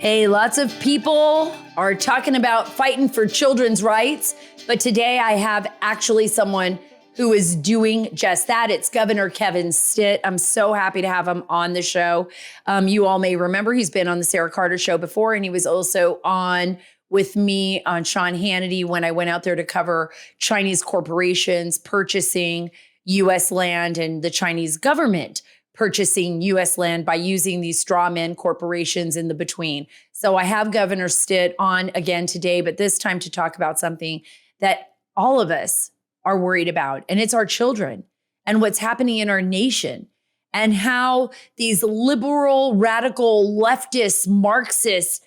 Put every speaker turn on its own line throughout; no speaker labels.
Hey, lots of people are talking about fighting for children's rights, but today I have actually someone who is doing just that. It's Governor Kevin Stitt. I'm so happy to have him on the show. You all may remember he's been on the Sara Carter show before, and he was also on with me on Sean Hannity when I went out there to cover Chinese corporations purchasing U.S. land and the Chinese government purchasing U.S. land by using these straw men corporations in the between. So I have Governor Stitt on again today, but this time to talk about something that all of us are worried about, and it's our children and what's happening in our nation and how these liberal, radical, leftist, Marxist,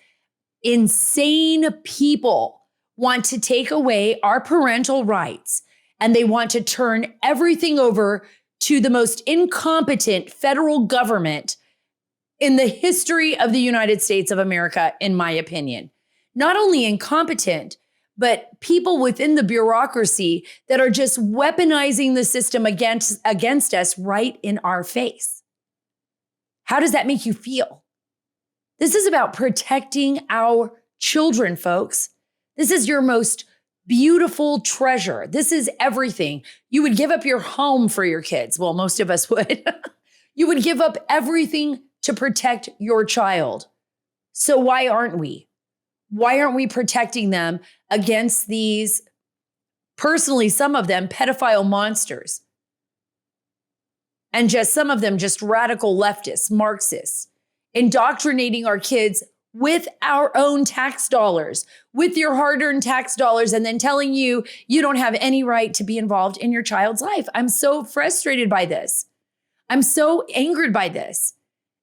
insane people want to take away our parental rights, and they want to turn everything over to the most incompetent federal government in the history of the United States of America, in my opinion. Not only incompetent, but people within the bureaucracy that are just weaponizing the system against us right in our face. How does that make you feel? This is about protecting our children, folks. This is your most beautiful treasure. This is everything. You would give up your home for your kids. Well, most of us would. You would give up everything to protect your child. So why aren't we? Why aren't we protecting them against these, personally, some of them pedophile monsters? And just some of them just radical leftists, Marxists, indoctrinating our kids with our own tax dollars, with your hard-earned tax dollars, and then telling you you don't have any right to be involved in your child's life. I'm so frustrated by this. I'm so angered by this.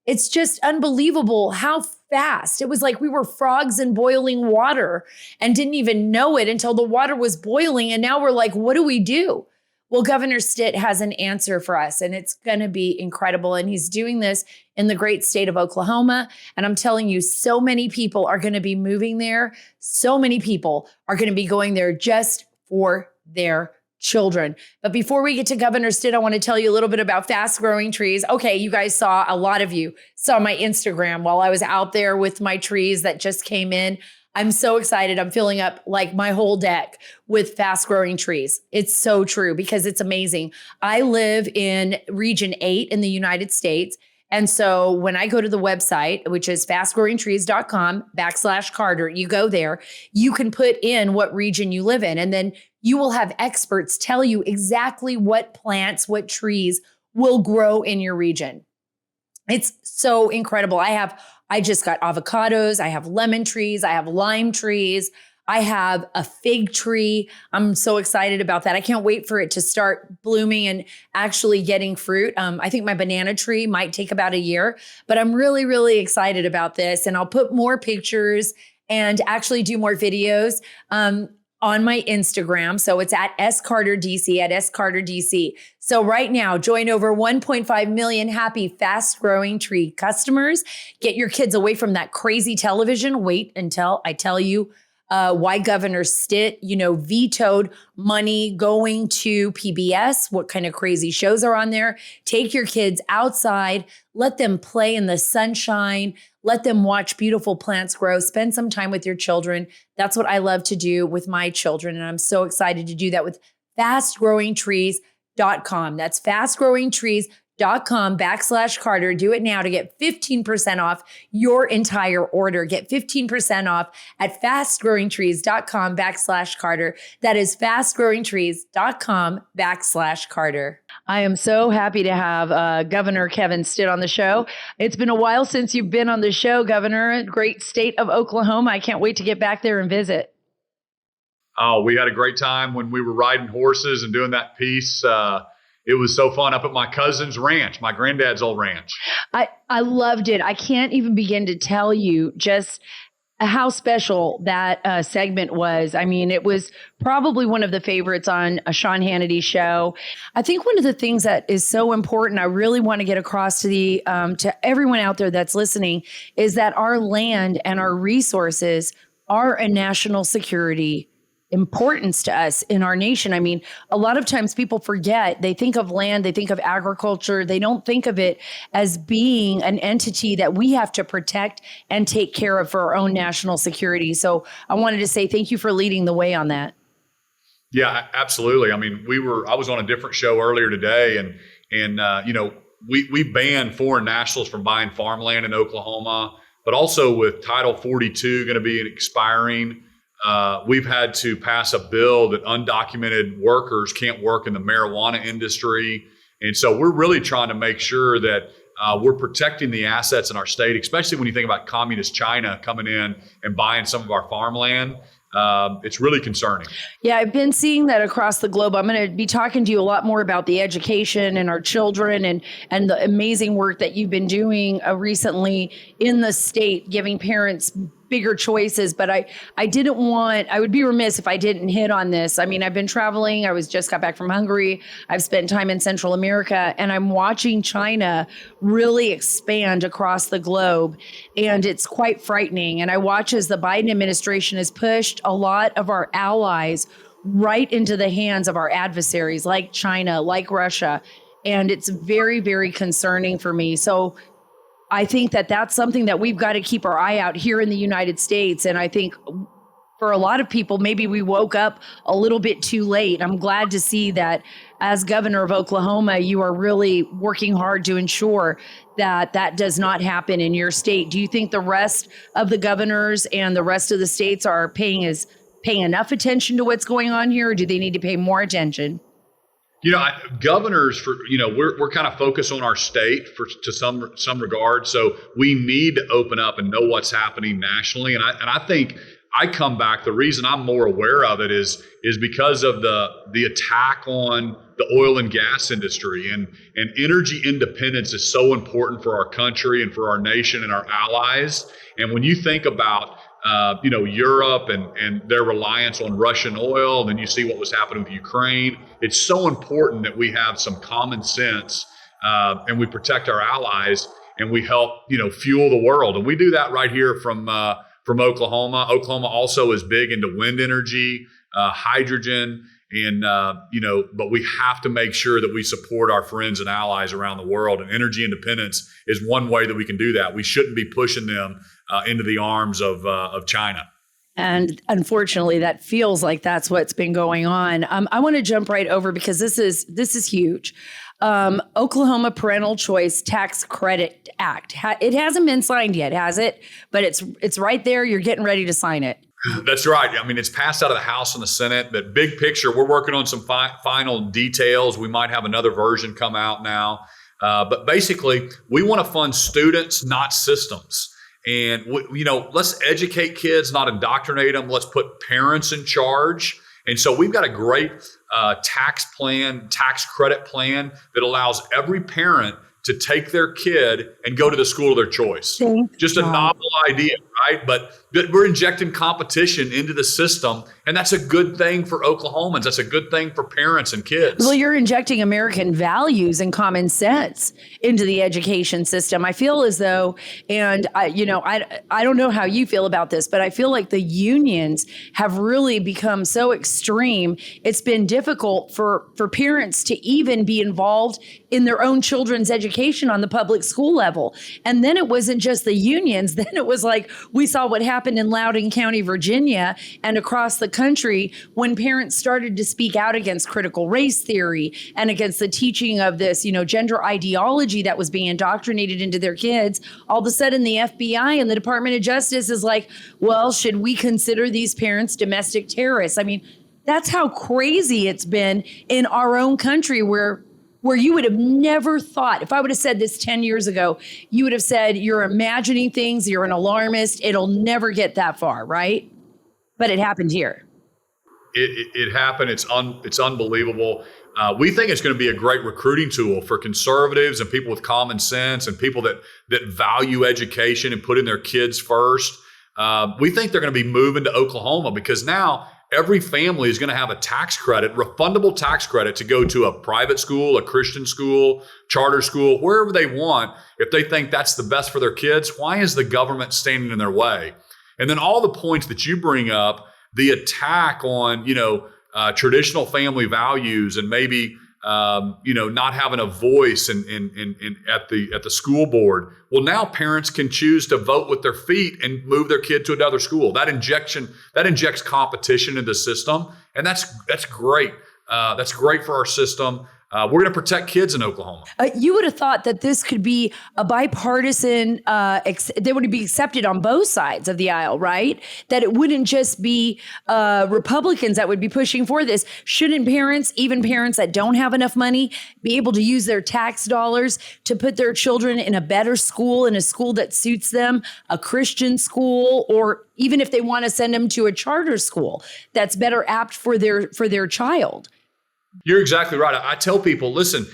It's just unbelievable how fast. It was like we were frogs in boiling water and didn't even know it until the water was boiling. And now we're like, what do we do? Well, Governor Stitt has an answer for us, and it's going to be incredible. And he's doing this in the great state of Oklahoma. And I'm telling you, so many people are going to be moving there. So many people are going to be going there just for their children. But before we get to Governor Stitt, I want to tell you a little bit about Fast Growing Trees. Okay, you guys saw, a lot of you saw my Instagram while I was out there with my trees that just came in. I'm so excited. I'm filling up like my whole deck with Fast Growing Trees. It's so true because it's amazing. I live in Region 8 in the United States. And so when I go to the website, which is fastgrowingtrees.com/Carter, you go there, you can put in what region you live in, and then you will have experts tell you exactly what plants, what trees will grow in your region. It's so incredible. I just got avocados. I have lemon trees. I have lime trees. I have a fig tree. I'm so excited about that. I can't wait for it to start blooming and actually getting fruit. I think my banana tree might take about a year, but I'm really, really excited about this. And I'll put more pictures and actually do more videos on my Instagram. So it's at @SCarterDC, at @SCarterDC. So right now, join over 1.5 million happy Fast Growing Tree customers. Get your kids away from that crazy television. Wait until I tell you why Governor Stitt, vetoed money going to PBS, what kind of crazy shows are on there. Take your kids outside, let them play in the sunshine, let them watch beautiful plants grow, spend some time with your children. That's what I love to do with my children. And I'm so excited to do that with fastgrowingtrees.com. That's fastgrowingtrees.com/Carter. Do it now to get 15% off your entire order. Get 15% off at fastgrowingtrees.com/Carter. That is fastgrowingtrees.com/Carter. I am so happy to have Governor Kevin Stitt on the show. It's been a while since you've been on the show, Governor. Great state of Oklahoma. I can't wait to get back there and visit.
Oh, we had a great time when we were riding horses and doing that piece. It was so fun up at my cousin's ranch, my granddad's old ranch.
I loved it. I can't even begin to tell you just how special that segment was. I mean, it was probably one of the favorites on a Sean Hannity show. I think one of the things that is so important, I really want to get across to to everyone out there that's listening, is that our land and our resources are a national security importance to us in our nation. I mean, a lot of times people forget, they think of land, they think of agriculture, they don't think of it as being an entity that we have to protect and take care of for our own national security. So I wanted to say thank you for leading the way on that.
Yeah, absolutely. I mean, I was on a different show earlier today, and we banned foreign nationals from buying farmland in Oklahoma, but also with Title 42 going to be expiring, we've had to pass a bill that undocumented workers can't work in the marijuana industry. And so we're really trying to make sure that we're protecting the assets in our state, especially when you think about communist China coming in and buying some of our farmland. It's really concerning.
Yeah, I've been seeing that across the globe. I'm going to be talking to you a lot more about the education and our children and the amazing work that you've been doing recently in the state, giving parents bigger choices. But I would be remiss if I didn't hit on this. I mean, I've been traveling. Just got back from Hungary. I've spent time in Central America, and I'm watching China really expand across the globe. And it's quite frightening. And I watch as the Biden administration has pushed a lot of our allies right into the hands of our adversaries like China, like Russia. And it's very, very concerning for me. So I think that that's something that we've got to keep our eye out here in the United States. And I think for a lot of people, maybe we woke up a little bit too late. I'm glad to see that as governor of Oklahoma, you are really working hard to ensure that that does not happen in your state. Do you think the rest of the governors and the rest of the states are paying enough attention to what's going on here, or do they need to pay more attention?
Governors, we're kind of focused on our state to some regard. So we need to open up and know what's happening nationally. And I think I come back. The reason I'm more aware of it is because of the attack on the oil and gas industry, and energy independence is so important for our country and for our nation and our allies. And when you think about Europe and their reliance on Russian oil. Then you see what was happening with Ukraine. It's so important that we have some common sense and we protect our allies and we help, fuel the world. And we do that right here from Oklahoma. Oklahoma also is big into wind energy, hydrogen, and but we have to make sure that we support our friends and allies around the world. And energy independence is one way that we can do that. We shouldn't be pushing them into the arms of China.
And unfortunately, that feels like that's what's been going on. I want to jump right over because this is huge. Oklahoma Parental Choice Tax Credit Act. It hasn't been signed yet, has it? But it's right there. You're getting ready to sign it.
That's right. I mean, it's passed out of the House and the Senate, but big picture, we're working on some final details. We might have another version come out now. But basically, we want to fund students, not systems. And, let's educate kids, not indoctrinate them. Let's put parents in charge. And so we've got a great tax credit plan that allows every parent to take their kid and go to the school of their choice. Just a novel idea, right? But we're injecting competition into the system, and that's a good thing for Oklahomans. That's a good thing for parents and kids.
Well, you're injecting American values and common sense into the education system. I feel as though, and I don't know how you feel about this, but I feel like the unions have really become so extreme. It's been difficult for parents to even be involved in their own children's education on the public school level. And then it wasn't just the unions. Then it was like we saw what happened in Loudoun County, Virginia, and across the country when parents started to speak out against critical race theory and against the teaching of this, gender ideology that was being indoctrinated into their kids. All of a sudden, the FBI and the Department of Justice is like, well, should we consider these parents domestic terrorists? I mean, that's how crazy it's been in our own country where you would have never thought, if I would have said this 10 years ago, you would have said, you're imagining things, you're an alarmist, it'll never get that far, right? But it happened here.
It happened. It's unbelievable. We think it's going to be a great recruiting tool for conservatives and people with common sense and people that value education and putting their kids first. We think they're going to be moving to Oklahoma because now every family is going to have a tax credit, refundable tax credit to go to a private school, a Christian school, charter school, wherever they want. If they think that's the best for their kids, why is the government standing in their way? And then all the points that you bring up the attack on, traditional family values and maybe, not having a voice at the school board. Well, now parents can choose to vote with their feet and move their kid to another school. That injects competition into the system, and that's great. That's great for our system. We're going to protect kids in Oklahoma.
You would have thought that this could be a bipartisan, they would be accepted on both sides of the aisle, right? That it wouldn't just be Republicans that would be pushing for this. Shouldn't parents, even parents that don't have enough money, be able to use their tax dollars to put their children in a better school, in a school that suits them, a Christian school, or even if they want to send them to a charter school that's better apt for their child?
You're exactly right. I tell people, listen,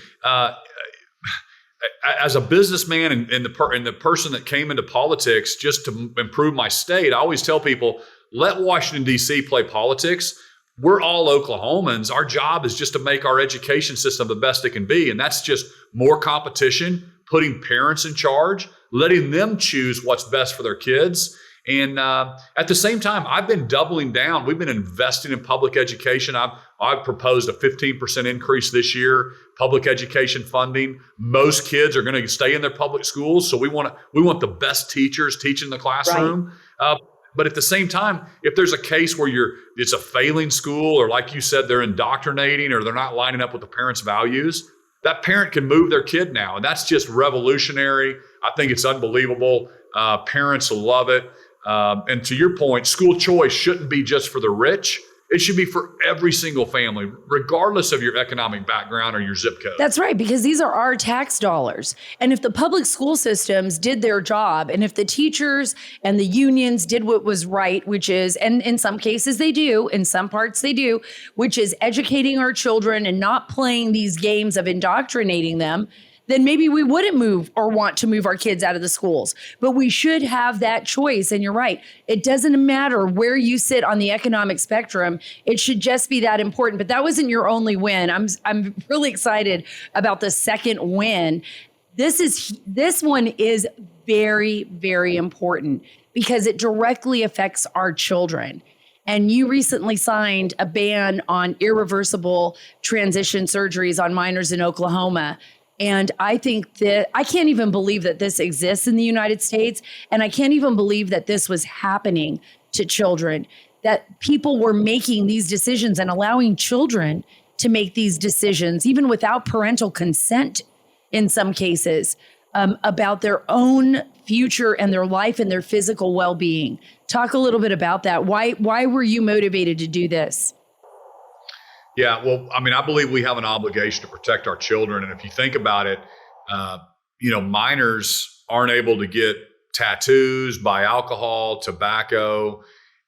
as a businessman and the person that came into politics just to improve my state, I always tell people, let Washington, D.C. play politics. We're all Oklahomans. Our job is just to make our education system the best it can be. And that's just more competition, putting parents in charge, letting them choose what's best for their kids. And at the same time, I've been doubling down. We've been investing in public education. I've proposed a 15% increase this year, public education funding. Most kids are going to stay in their public schools, so we want the best teachers teaching the classroom. Right. But at the same time, if there's a case where it's a failing school, or like you said, they're indoctrinating or they're not lining up with the parents' values, that parent can move their kid now, and that's just revolutionary. I think it's unbelievable. Parents will love it. And to your point, school choice shouldn't be just for the rich. It should be for every single family, regardless of your economic background or your zip code.
That's right, because these are our tax dollars. And if the public school systems did their job, and if the teachers and the unions did what was right, which is, and in some cases they do, in some parts they do, which is educating our children and not playing these games of indoctrinating them, then maybe we wouldn't move or want to move our kids out of the schools. But we should have that choice. And you're right. It doesn't matter where you sit on the economic spectrum. It should just be that important. But that wasn't your only win. I'm really excited about the second win. This one is very, very important because it directly affects our children. And you recently signed a ban on irreversible transition surgeries on minors in Oklahoma. And I think that I can't even believe that this exists in the United States. And I can't even believe that this was happening to children, that people were making these decisions and allowing children to make these decisions, even without parental consent in some cases, about their own future and their life and their physical well-being. Talk a little bit about that. Why were you motivated to do this?
Yeah, well, I mean, I believe we have an obligation to protect our children. And if you think about it, minors aren't able to get tattoos, buy alcohol, tobacco,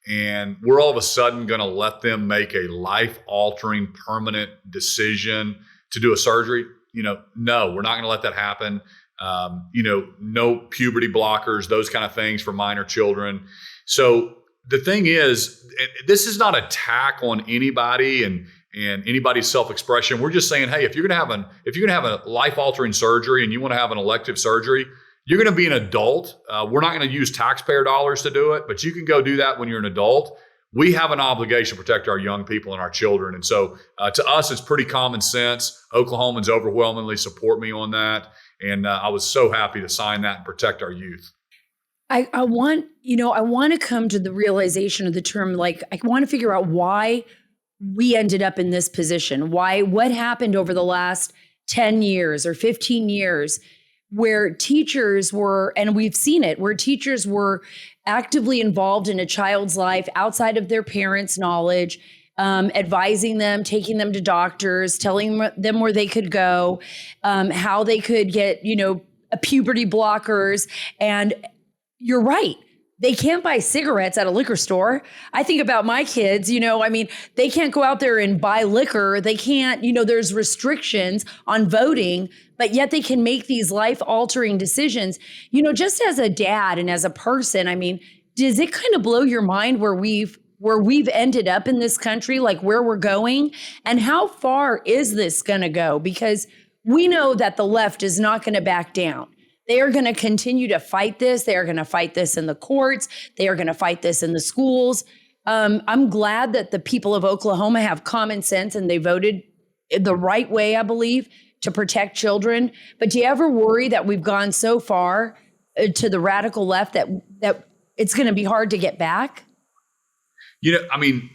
and we're all of a sudden going to let them make a life-altering, permanent decision to do a surgery. No, we're not going to let that happen. No puberty blockers, those kind of things for minor children. So the thing is, this is not an attack on anybody and anybody's self-expression. We're just saying, hey, if you're going to have a life-altering surgery and you want to have an elective surgery, you're going to be an adult. We're not going to use taxpayer dollars to do it, but you can go do that when you're an adult. We have an obligation to protect our young people and our children. And so to us, it's pretty common sense. Oklahomans overwhelmingly support me on that. And I was so happy to sign that and protect our youth.
I want to come to the realization of the term, I want to figure out why we ended up in this position. What happened over the last 10 years or 15 years where teachers were, and we've seen it, where teachers were actively involved in a child's life outside of their parents' knowledge, advising them, taking them to doctors, telling them where they could go, how they could get, puberty blockers. And you're right. They can't buy cigarettes at a liquor store. I think about my kids, they can't go out there and buy liquor. They can't, there's restrictions on voting, but yet they can make these life-altering decisions. Just as a dad and as a person, does it kind of blow your mind where we've ended up in this country, like where we're going? And how far is this going to go? Because we know that the left is not going to back down. They are going to continue to fight this. They are going to fight this in the courts. They are going to fight this in the schools. I'm glad that the people of Oklahoma have common sense and they voted the right way, I believe, to protect children. But do you ever worry that we've gone so far to the radical left that it's going to be hard to get back?
I mean,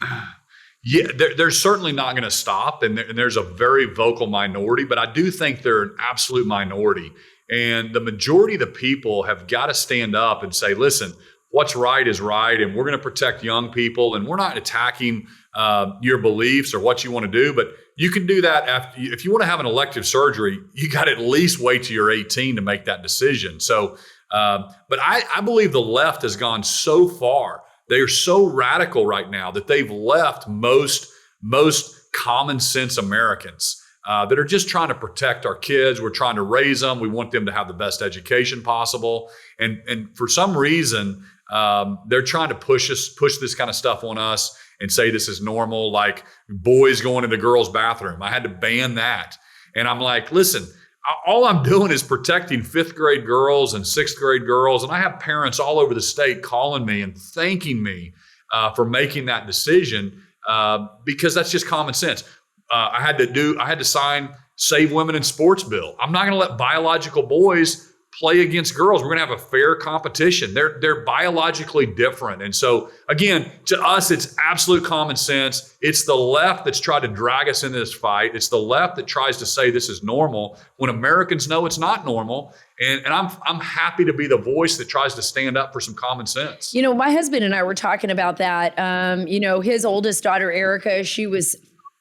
yeah, they're certainly not going to stop, and there's a very vocal minority, but I do think they're an absolute minority. And the majority of the people have got to stand up and say, listen, what's right is right, and we're going to protect young people, and we're not attacking your beliefs or what you want to do, but you can do that if you want to have an elective surgery, you got to at least wait till you're 18 to make that decision. So, but I believe the left has gone so far. They are so radical right now that they've left most common sense Americans that are just trying to protect our kids. We're trying to raise them. We want them to have the best education possible. And for some reason, they're trying to push this kind of stuff on us and say this is normal, like boys going in the girls' bathroom. I had to ban that. And I'm like, listen, all I'm doing is protecting 5th grade girls and 6th grade girls. And I have parents all over the state calling me and thanking me for making that decision because that's just common sense. I had to sign Save Women in Sports bill. I'm not going to let biological boys play against girls. We're going to have a fair competition. They're biologically different. And so again, to us, it's absolute common sense. It's the left that's tried to drag us into this fight. It's the left that tries to say this is normal when Americans know it's not normal. And I'm happy to be the voice that tries to stand up for some common sense.
My husband and I were talking about that. His oldest daughter, Erica, she was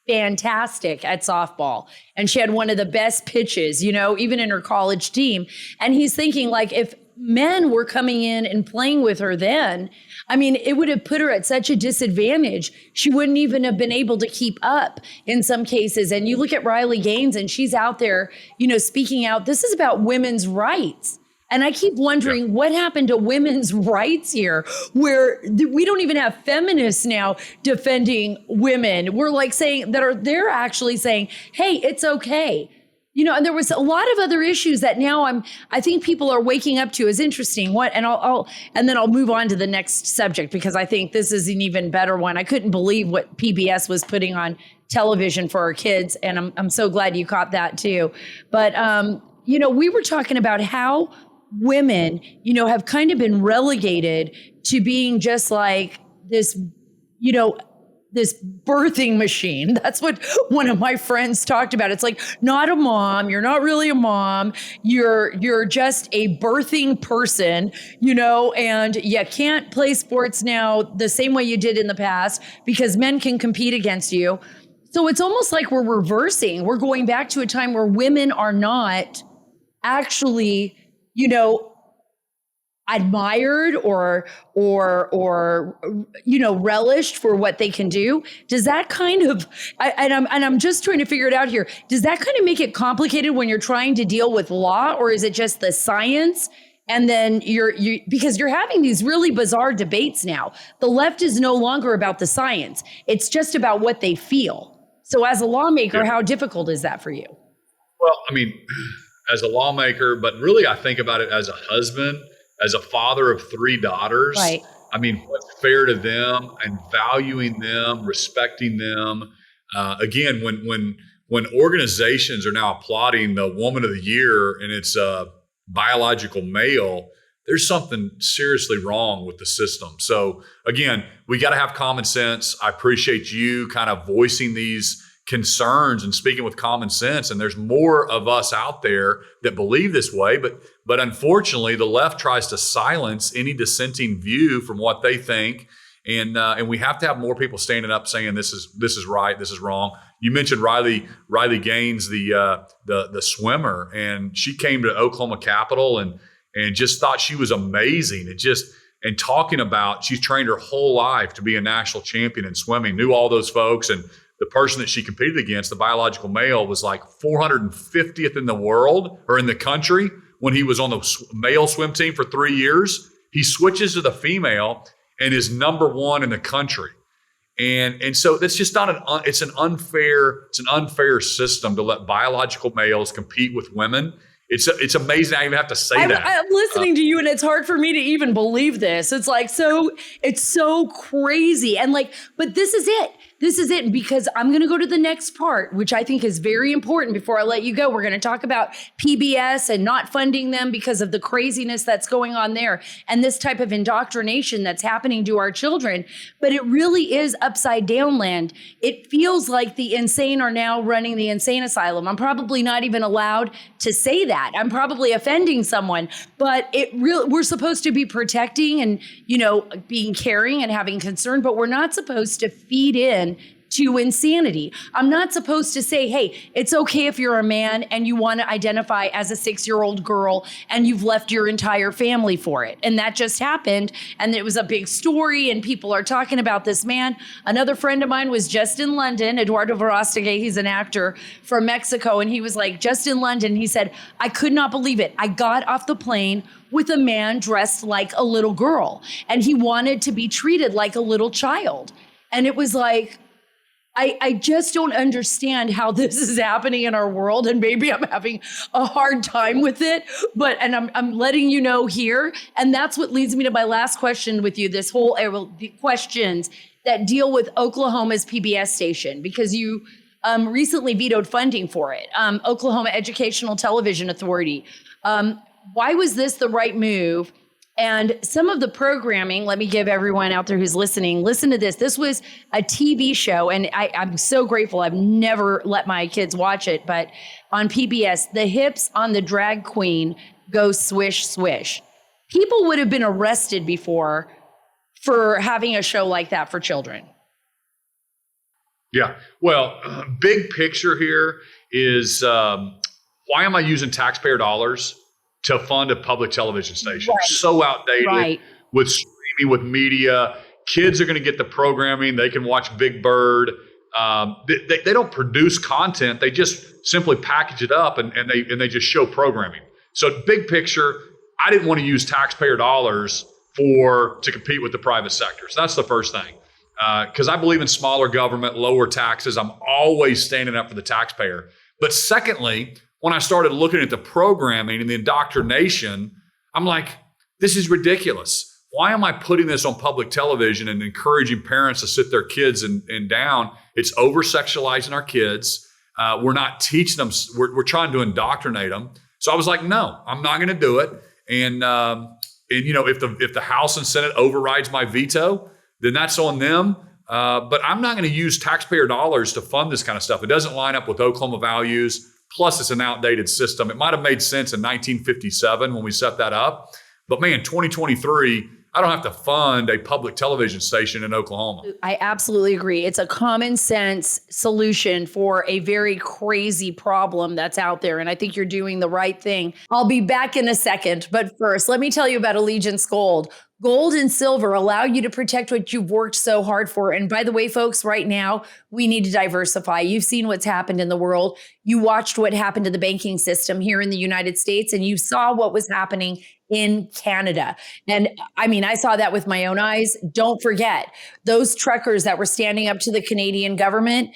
fantastic at softball. And she had one of the best pitches, even in her college team. And he's thinking, like, if men were coming in and playing with her then, it would have put her at such a disadvantage. She wouldn't even have been able to keep up in some cases. And you look at Riley Gaines and she's out there, speaking out. This is about women's rights. And I keep wondering what happened to women's rights here, where we don't even have feminists now defending women. We're like saying they're actually saying, hey, it's okay. And there was a lot of other issues that now I think people are waking up to as interesting. And then I'll move on to the next subject because I think this is an even better one. I couldn't believe what PBS was putting on television for our kids. And I'm so glad you caught that too. But, we were talking about how women, have kind of been relegated to being just like this, this birthing machine. That's what one of my friends talked about. It's like, not a mom. You're not really a mom. You're just a birthing person, and you can't play sports now the same way you did in the past because men can compete against you. So it's almost like we're reversing. We're going back to a time where women are not actually admired or relished for what they can do. Does that kind of, I'm just trying to figure it out here. Does that kind of make it complicated when you're trying to deal with law, or is it just the science? And then because you're having these really bizarre debates now. The left is no longer about the science. It's just about what they feel. So as a lawmaker, how difficult is that for you?
Well, as a lawmaker, but really I think about it as a husband, as a father of 3 daughters.
Right.
What's fair to them and valuing them, respecting them. Again, when organizations are now applauding the Woman of the Year and it's a biological male, there's something seriously wrong with the system. So again, we got to have common sense. I appreciate you kind of voicing these concerns and speaking with common sense. And there's more of us out there that believe this way, but unfortunately the left tries to silence any dissenting view from what they think. And we have to have more people standing up saying this is right, this is wrong. You mentioned Riley Gaines, the swimmer, and she came to Oklahoma Capitol and just thought she was amazing. And talking about she's trained her whole life to be a national champion in swimming, knew all those folks, and the person that she competed against, the biological male, was like 450th in the world or in the country when he was on the male swim team for 3 years. He switches to the female and is number 1 in the country. And so that's just not it's an unfair system to let biological males compete with women. It's amazing I even have to say that.
I'm listening to you and it's hard for me to even believe this. It's like, it's so crazy. And like, but this is it. This is it, because I'm going to go to the next part, which I think is very important before I let you go. We're going to talk about PBS and not funding them because of the craziness that's going on there and this type of indoctrination that's happening to our children. But it really is upside down land. It feels like the insane are now running the insane asylum. I'm probably not even allowed to say that. I'm probably offending someone, but we're supposed to be protecting and, being caring and having concern, but we're not supposed to feed in to insanity. I'm not supposed to say, hey, it's okay if you're a man and you want to identify as a 6-year-old girl and you've left your entire family for it. And that just happened. And it was a big story and people are talking about this man. Another friend of mine was just in London, Eduardo Verostegui, he's an actor from Mexico. And he was like, just in London, he said, I could not believe it. I got off the plane with a man dressed like a little girl and he wanted to be treated like a little child. And it was like, I just don't understand how this is happening in our world, and maybe I'm having a hard time with it, and I'm letting you know here. And that's what leads me to my last question with you, this whole the questions that deal with Oklahoma's PBS station, because you recently vetoed funding for it, Oklahoma Educational Television Authority. Why was this the right move? And some of the programming, let me give everyone out there who's listening, listen to this. This was a TV show, and I'm so grateful. I've never let my kids watch it, but on PBS, the hips on the drag queen go swish, swish. People would have been arrested before for having a show like that for children.
Yeah. Well, big picture here is why am I using taxpayer dollars to fund a public television station?
Right.
So outdated
Right.
with streaming, with media. Kids are going to get the programming. They can watch Big Bird. They don't produce content. They just simply package it up and they just show programming. So big picture, I didn't want to use taxpayer dollars to compete with the private sector. So that's the first thing. Because I believe in smaller government, lower taxes. I'm always standing up for the taxpayer. But secondly, when I started looking at the programming and the indoctrination, I'm like, this is ridiculous. Why am I putting this on public television and encouraging parents to sit their kids and down? It's over-sexualizing our kids. We're not teaching them. We're trying to indoctrinate them. So I was like, no, I'm not going to do it. And if the House and Senate overrides my veto, then that's on them. But I'm not going to use taxpayer dollars to fund this kind of stuff. It doesn't line up with Oklahoma values. Plus, it's an outdated system. It might have made sense in 1957 when we set that up. But man, 2023, I don't have to fund a public television station in Oklahoma.
I absolutely agree. It's a common sense solution for a very crazy problem that's out there. And I think you're doing the right thing. I'll be back in a second. But first, let me tell you about Allegiance Gold. Gold and silver allow you to protect what you've worked so hard for. And by the way, folks, right now, we need to diversify. You've seen what's happened in the world. You watched what happened to the banking system here in the United States, and you saw what was happening in Canada. And I mean, I saw that with my own eyes. Don't forget, those truckers that were standing up to the Canadian government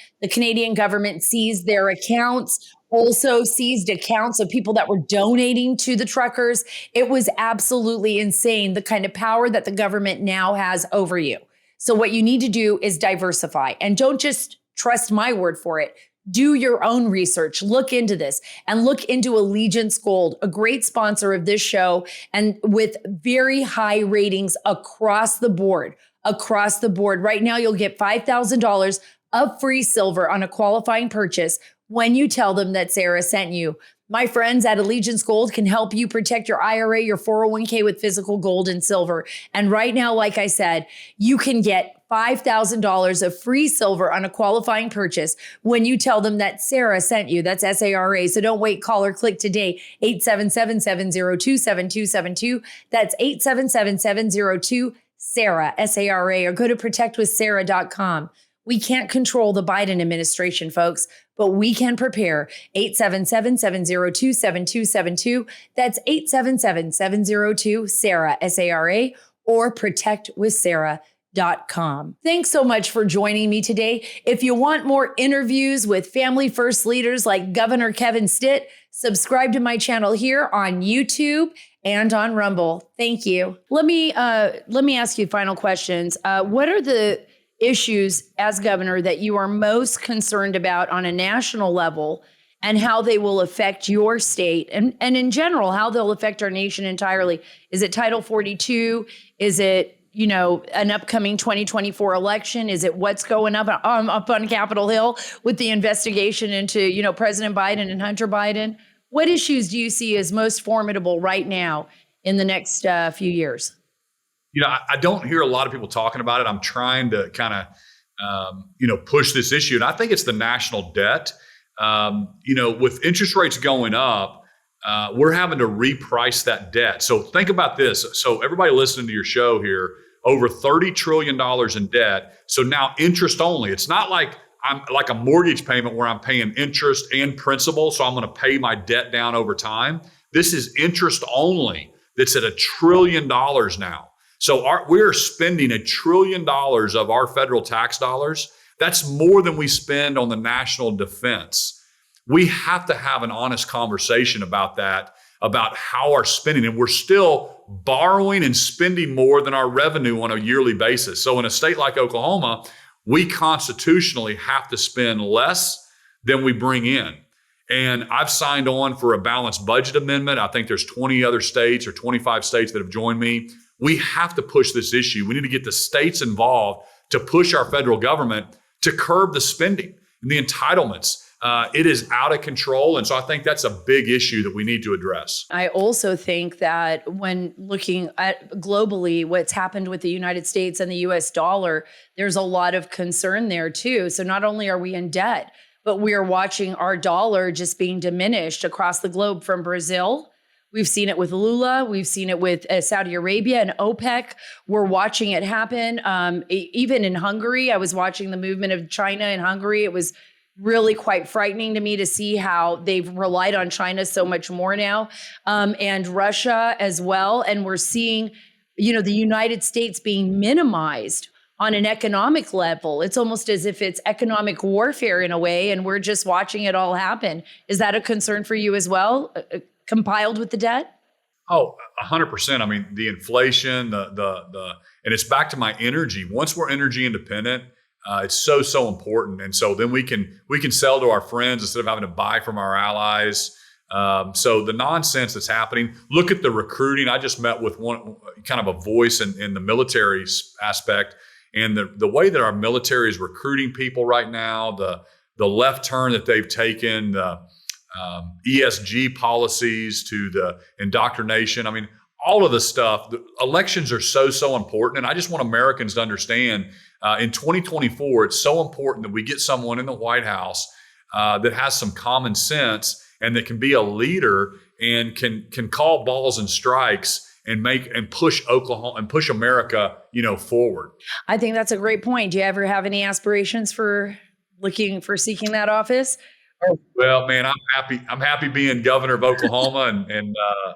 seized their accounts, also seized accounts of people that were donating to the truckers. It was absolutely insane, the kind of power that the government now has over you. So what you need to do is diversify, and don't just trust my word for it. Do your own research, look into this, and look into Allegiance Gold, a great sponsor of this show, and with very high ratings across the board. Right now, you'll get $5,000 of free silver on a qualifying purchase when you tell them that Sara sent you. My friends at Allegiance Gold can help you protect your IRA, your 401k with physical gold and silver. And right now, like I said, you can get $5,000 of free silver on a qualifying purchase when you tell them that Sara sent you. That's SARA. So don't wait, call or click today. 877-702-7272. That's 877-702-SARA, SARA, or go to protectwithsara.com. We can't control the Biden administration, folks, but we can prepare. 877-702-7272. That's 877-702-SARA, SARA, or protectwithsara.com. Thanks so much for joining me today. If you want more interviews with family first leaders like Governor Kevin Stitt, Subscribe to my channel here on YouTube and on Rumble. Thank you. Let me ask you final questions. What are the issues as governor that you are most concerned about on a national level, and how they will affect your state and in general, how they'll affect our nation entirely? Is it Title 42? Is it, an upcoming 2024 election? Is it what's going up on Capitol Hill with the investigation into, President Biden and Hunter Biden? What issues do you see as most formidable right now in the next few years?
I don't hear a lot of people talking about it. I'm trying to kind of, push this issue. And I think it's the national debt. With interest rates going up, we're having to reprice that debt. So think about this. So everybody listening to your show here, over $30 trillion in debt. So now interest only. It's not like I'm like a mortgage payment where I'm paying interest and principal. So I'm going to pay my debt down over time. This is interest only. That's at $1 trillion now. So we're spending $1 trillion of our federal tax dollars. That's more than we spend on the national defense. We have to have an honest conversation about that, about how our spending, and we're still borrowing and spending more than our revenue on a yearly basis. So in a state like Oklahoma, we constitutionally have to spend less than we bring in. And I've signed on for a balanced budget amendment. I think there's 20 other states or 25 states that have joined me. We have to push this issue. We need to get the states involved to push our federal government to curb the spending and the entitlements. It is out of control. And so I think that's a big issue that we need to address.
I also think that when looking at globally what's happened with the United States and the US dollar, there's a lot of concern there too. So not only are we in debt, but we are watching our dollar just being diminished across the globe, from Brazil. We've seen it with Lula. We've seen it with Saudi Arabia and OPEC. We're watching it happen. Even in Hungary, I was watching the movement of China in Hungary. It was really quite frightening to me to see how they've relied on China so much more now, and Russia as well. And we're seeing, the United States being minimized on an economic level. It's almost as if it's economic warfare in a way, and we're just watching it all happen. Is that a concern for you as well, compiled with the debt?
Oh, 100%. I mean, the inflation, and it's back to my energy. Once we're energy independent, it's so important. And so then we can sell to our friends instead of having to buy from our allies. So the nonsense that's happening, look at the recruiting. I just met with one kind of a voice in the military aspect, and the way that our military is recruiting people right now, the left turn that they've taken, the ESG policies to the indoctrination. I mean, all of the stuff. The elections are so important. And I just want Americans to understand, in 2024, it's so important that we get someone in the White House that has some common sense and that can be a leader and can call balls and strikes and push Oklahoma and push America, forward.
I think that's a great point. Do you ever have any aspirations for seeking that office?
Well, man, I'm happy being governor of Oklahoma, and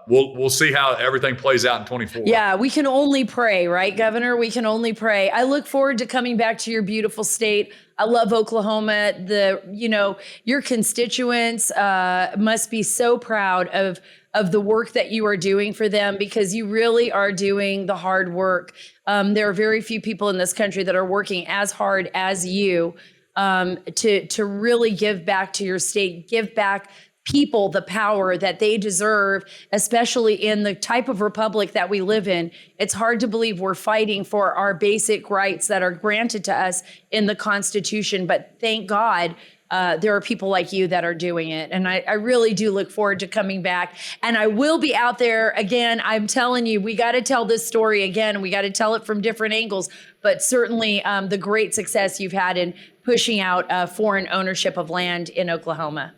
we'll see how everything plays out in 24.
Yeah, we can only pray, right, Governor? We can only pray. I look forward to coming back to your beautiful state. I love Oklahoma. Your constituents must be so proud of the work that you are doing for them, because you really are doing the hard work. There are very few people in this country that are working as hard as you. To really give back to your state, give back people the power that they deserve, especially in the type of republic that we live in. It's hard to believe we're fighting for our basic rights that are granted to us in the Constitution, but thank God there are people like you that are doing it. And I really do look forward to coming back. And I will be out there again. I'm telling you, we got to tell this story again. We got to tell it from different angles, but certainly the great success you've had in pushing out foreign ownership of land in Oklahoma.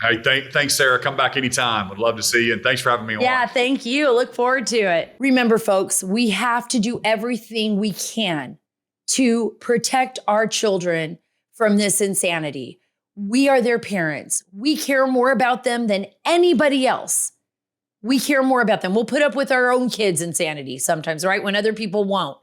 Hey, thanks, Sarah. Come back anytime. Would love to see you. And thanks for having me on.
Yeah, thank you. Look forward to it. Remember, folks, we have to do everything we can to protect our children from this insanity. We are their parents. We care more about them than anybody else. We care more about them. We'll put up with our own kids' insanity sometimes, right? When other people won't.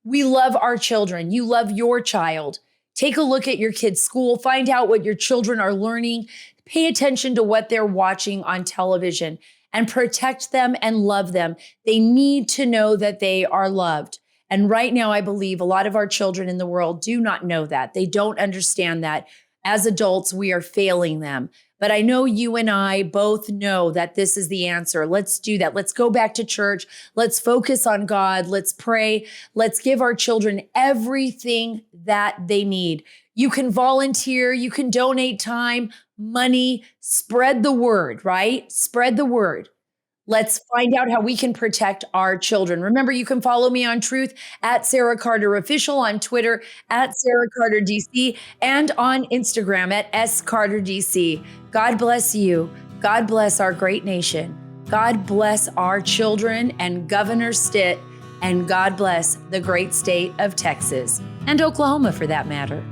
We love our children. You love your child. Take a look at your kid's school. Find out what your children are learning. Pay attention to what they're watching on television and protect them and love them. They need to know that they are loved. And right now, I believe a lot of our children in the world do not know that. They don't understand that. As adults, we are failing them. But I know you and I both know that this is the answer. Let's do that. Let's go back to church. Let's focus on God. Let's pray. Let's give our children everything that they need. You can volunteer. You can donate time, money, spread the word, right? Spread the word. Let's find out how we can protect our children. Remember, you can follow me on Truth at Sara Carter Official, on Twitter at Sara Carter DC, and on Instagram at SCarterDC. God bless you. God bless our great nation. God bless our children and Governor Stitt. And God bless the great state of Texas and Oklahoma for that matter.